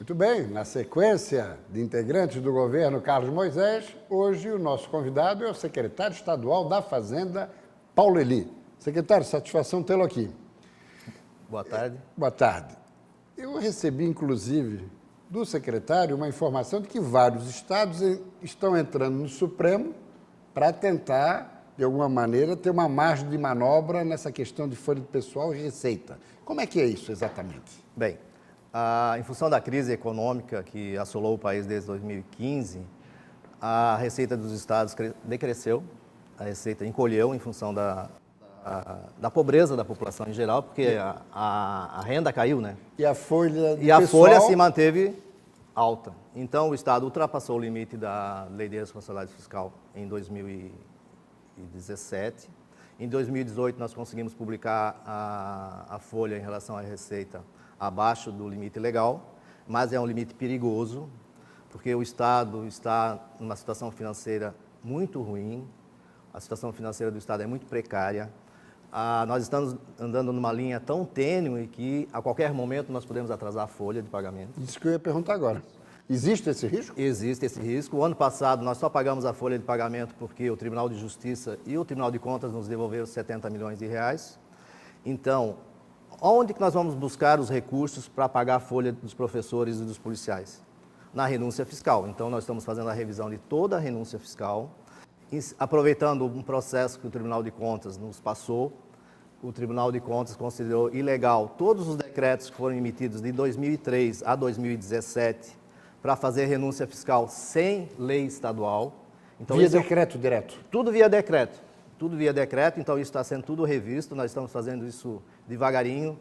Muito bem, na sequência de integrantes do governo Carlos Moisés, hoje o nosso convidado é o secretário estadual da Fazenda, Paulo Eli. Secretário, satisfação tê-lo aqui. Boa tarde. Boa tarde. Eu recebi, inclusive, do secretário uma informação de que vários estados estão entrando no Supremo para tentar, de alguma maneira, ter uma margem de manobra nessa questão de folha de pessoal e receita. Como é que é isso exatamente? Bem, em função da crise econômica que assolou o país desde 2015, a receita dos estados decresceu, a receita encolheu em função da pobreza da população em geral, porque a renda caiu, né? E a folha de E a pessoal... folha se manteve alta. Então, o Estado ultrapassou o limite da Lei de Responsabilidade Fiscal em 2017. Em 2018, nós conseguimos publicar a folha em relação à receita abaixo do limite legal, mas é um limite perigoso, porque o Estado está numa situação financeira muito ruim, a situação financeira do Estado é muito precária. Nós estamos andando numa linha tão tênue que a qualquer momento nós podemos atrasar a folha de pagamento. Isso que eu ia perguntar agora. Existe esse risco? Existe esse risco. O ano passado nós só pagamos a folha de pagamento porque o Tribunal de Justiça e o Tribunal de Contas nos devolveram 70 milhões de reais. Então, onde que nós vamos buscar os recursos para pagar a folha dos professores e dos policiais? Na renúncia fiscal. Então, nós estamos fazendo a revisão de toda a renúncia fiscal, aproveitando um processo que o Tribunal de Contas nos passou. O Tribunal de Contas considerou ilegal todos os decretos que foram emitidos de 2003 a 2017 para fazer renúncia fiscal sem lei estadual. Então, via decreto direto? Tudo via decreto. Tudo via decreto, então isso está sendo tudo revisto, nós estamos fazendo isso devagarinho,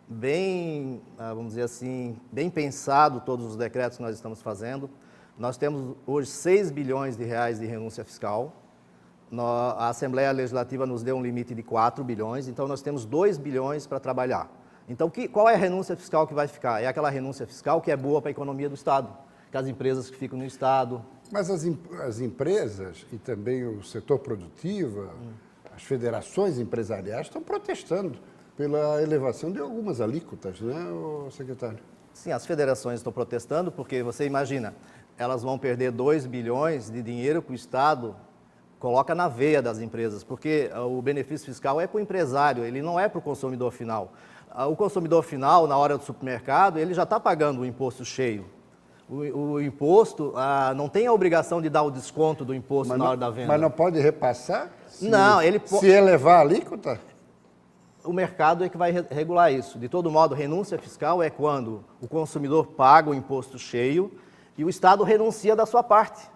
bem, vamos dizer assim, bem pensado todos os decretos que nós estamos fazendo. Nós temos hoje 6 bilhões de reais de renúncia fiscal, a Assembleia Legislativa nos deu um limite de 4 bilhões, então nós temos 2 bilhões para trabalhar. Então, qual é a renúncia fiscal que vai ficar? É aquela renúncia fiscal que é boa para a economia do Estado, que as empresas que ficam no Estado... Mas as empresas e também o setor produtivo, as federações empresariais estão protestando pela elevação de algumas alíquotas, né, secretário? Sim, as federações estão protestando porque, você imagina, elas vão perder 2 bilhões de dinheiro que o Estado coloca na veia das empresas, porque o benefício fiscal é para o empresário, ele não é para o consumidor final. O consumidor final, na hora do supermercado, ele já está pagando o imposto cheio. O imposto não tem a obrigação de dar o desconto do imposto na hora da venda. Mas não pode repassar? Não, se elevar a alíquota? O mercado é que vai regular isso. De todo modo, renúncia fiscal é quando o consumidor paga o imposto cheio e o Estado renuncia da sua parte.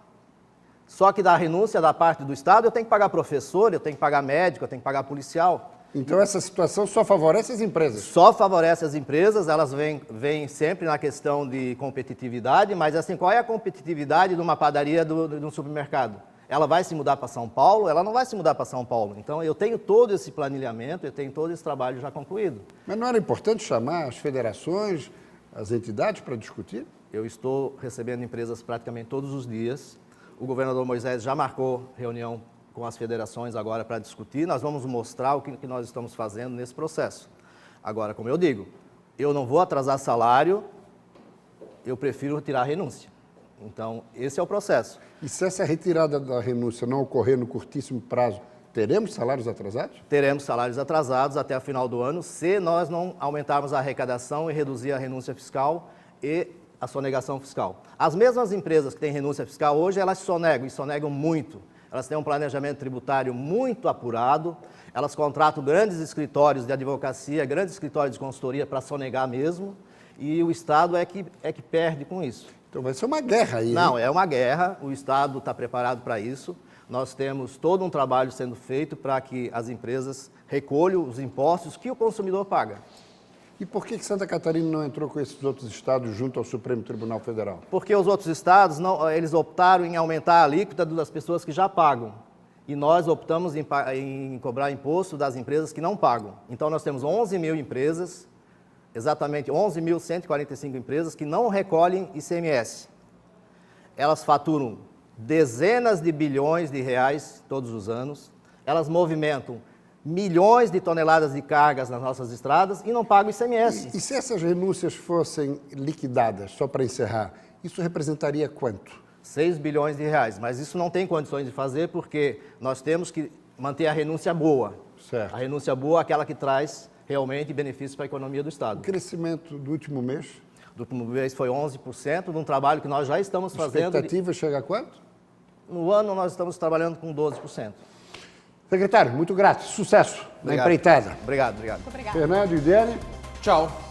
Só que da renúncia da parte do Estado, eu tenho que pagar professor, eu tenho que pagar médico, eu tenho que pagar policial. Então, essa situação só favorece as empresas? Só favorece as empresas, elas vêm sempre na questão de competitividade, mas assim, qual é a competitividade de uma padaria de um supermercado? Ela vai se mudar para São Paulo? Ela não vai se mudar para São Paulo. Então, eu tenho todo esse planilhamento, eu tenho todo esse trabalho já concluído. Mas não era importante chamar as federações, as entidades para discutir? Eu estou recebendo empresas praticamente todos os dias. O governador Moisés já marcou reunião com as federações agora para discutir, nós vamos mostrar o que nós estamos fazendo nesse processo. Agora, como eu digo, eu não vou atrasar salário, eu prefiro retirar a renúncia. Então, esse é o processo. E se essa retirada da renúncia não ocorrer no curtíssimo prazo, teremos salários atrasados? Teremos salários atrasados até o final do ano, se nós não aumentarmos a arrecadação e reduzir a renúncia fiscal e a sonegação fiscal. As mesmas empresas que têm renúncia fiscal hoje, elas sonegam, e sonegam muito. Elas têm um planejamento tributário muito apurado, elas contratam grandes escritórios de advocacia, grandes escritórios de consultoria para sonegar mesmo, e o Estado é que perde com isso. Então vai ser uma guerra aí. Não, hein? é uma guerra, o Estado está preparado para isso. Nós temos todo um trabalho sendo feito para que as empresas recolham os impostos que o consumidor paga. E por que Santa Catarina não entrou com esses outros estados junto ao Supremo Tribunal Federal? Porque os outros estados, eles optaram em aumentar a alíquota das pessoas que já pagam. E nós optamos em cobrar imposto das empresas que não pagam. Então, nós temos 11 mil empresas, exatamente 11.145 empresas, que não recolhem ICMS. Elas faturam dezenas de bilhões de reais todos os anos, elas movimentam milhões de toneladas de cargas nas nossas estradas e não pagam ICMS. E se essas renúncias fossem liquidadas, só para encerrar, isso representaria quanto? 6 bilhões de reais, mas isso não tem condições de fazer porque nós temos que manter a renúncia boa. Certo. A renúncia boa é aquela que traz realmente benefícios para a economia do O Estado. crescimento do último mês, Do último mês foi 11%, de um trabalho que nós já estamos a fazendo. expectativa chega a quanto? No ano nós estamos trabalhando com 12%. Secretário, muito grato. Sucesso na Obrigado. empreitada. Obrigado, obrigado. Muito obrigada. Fernando e Dene. Tchau.